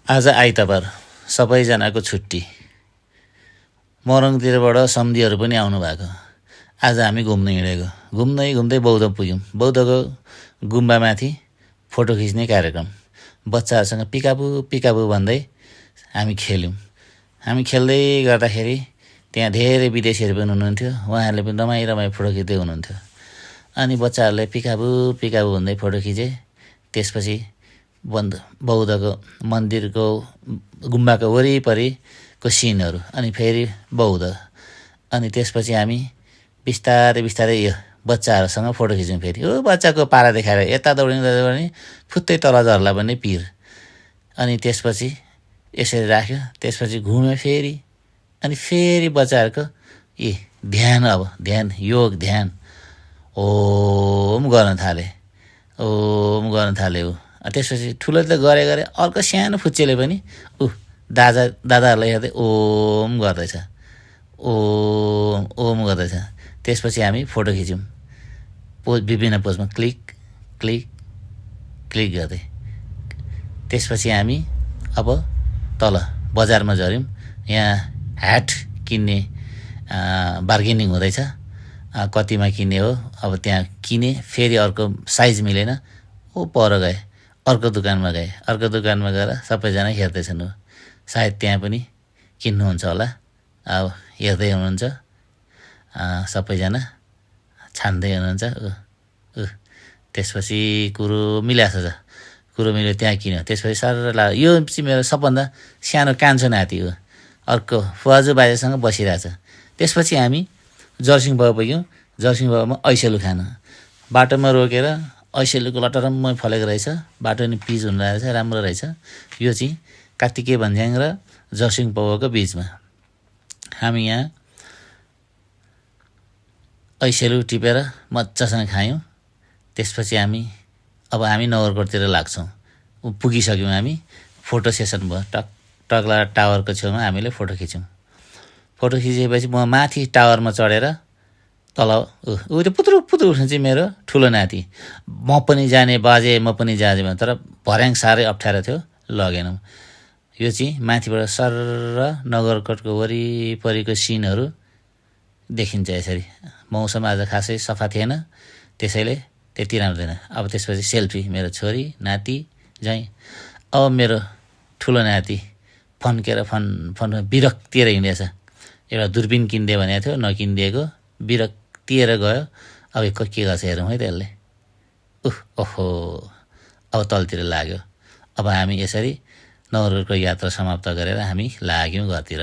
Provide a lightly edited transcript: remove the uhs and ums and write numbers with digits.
आज आइतबार सबैजनाको छुट्टी। मोरङतिरबाट सम्धिहरू पनि आउनुभएको। आज हामी घुम्न हिँडेको। घुम्दै घुम्दै बौद्ध पुग्यौँ। बौद्धको गुम्बामाथि फोटो खिच्ने कार्यक्रम। बच्चाहरूसँग पिकाबु पिकाबु भन्दै हामी खेल्यौँ। हामी खेल्दै गर्दाखेरि त्यहाँ धेरै विदेशीहरू पनि हुनुहुन्थ्यो। उहाँहरूले पनि रमाई फोटो खिच्दै हुनुहुन्थ्यो। अनि बच्चाहरूले पिकाबु पिकाबु भन्दै फोटो खिचे। त्यसपछि बौद्धको मन्दिरको गुम्बाको वरिपरिको सिनहरू, अनि फेरि बौद्ध। अनि त्यसपछि हामी बिस्तारै बिस्तारै यो बच्चाहरूसँग फोटो खिच्यौँ। फेरि बच्चाको पारा देखाएर यता दौडिने फुत्तै तल झर्ला भन्ने पिर। अनि त्यसपछि यसरी राख्यो। त्यसपछि घुम्यो फेरि। अनि फेरि बच्चाहरूको ध्यान, अब ध्यान, योग ध्यान ओम गर्न थाले। ओम गर्न थाले त्यसपछि ठुलोले त गरे अर्को सानो फुच्चेले पनि दादाहरूलाई हेर्दै ओम गर्दैछ। ओम ओम गर्दैछ। त्यसपछि हामी फोटो खिच्यौँ। विभिन्न पोजमा क्लिक क्लिक क्लिक गर्दै। त्यसपछि हामी अब तल बजारमा झऱ्यौँ। यहाँ ह्याट किन्ने बार्गेनिङ हुँदैछ। कतिमा किन्ने हो, अब त्यहाँ किने। फेरि अर्को साइज मिलेन, पर गए। अर्को दोकानमा गए। अर्को दोकानमा गएर सबैजना हेर्दैछन्। सायद त्यहाँ पनि किन्नुहुन्छ होला। अब हेर्दै हुनुहुन्छ, सबैजना छान्दै हुनुहुन्छ। त्यसपछि कुरो मिलाएको छ। कुरो मिल्यो, त्यहाँ किन्यो। त्यसपछि सर यो चाहिँ मेरो सबभन्दा सानो कान्छो नाति हो। अर्को फुवाजु बाजेसँग बसिरहेछ। त्यसपछि हामी जर्सिङ बाबा पुग्यौँ। जर्सिङ बाबामा ऐसेलु खान। बाटोमा रोकेर ऐसेलुको लटरम्मै फलेको रहेछ। बाटो नि पिच हुन रहेछ, राम्रो रहेछ। यो चाहिँ कार्तिके भन्ज्याङ र जर्सिङ बाबाको बिचमा। हामी यहाँ ऐसेलु टिपेर मजासँग खायौँ। त्यसपछि हामी नगरकोटतिर लाग्छौँ। पुगिसक्यौँ हामी। फोटो सेसन भयो। टक्ला टावरको छेउमा हामीले फोटो खिच्यौँ। फोटो खिचेपछि म माथि टावरमा चढेर तल पुत्रु पुत्रु उठ्नु चाहिँ मेरो ठुलो नाति। म पनि जाने बाजे, म पनि जाने भने, तर भर्याङ साह्रै अप्ठ्यारो थियो, लगेनौँ। यो चाहिँ माथिबाट सर नगरकोटको वरिपरिको सिनहरू देखिन्छ यसरी। मौसम आज खासै सफा थिएन, त्यसैले त्यति राम्रो थिएन। अब त्यसपछि सेल्फी, मेरो छोरी नाति जाइ। अब मेरो ठुलो नाति फन्केर फनमा विरक्तिएर हिँडेछ। एउटा दुर्बिन किनिदिए भनेको थियो, नकिनिदिएको। विरक्तिएर गयो। अब के गर्छ हेरौँ है त्यसले। ओहो, अब तलतिर लाग्यो। अब हामी यसरी नगरकोटको यात्रा समाप्त गरेर हामी लाग्यौँ घरतिर।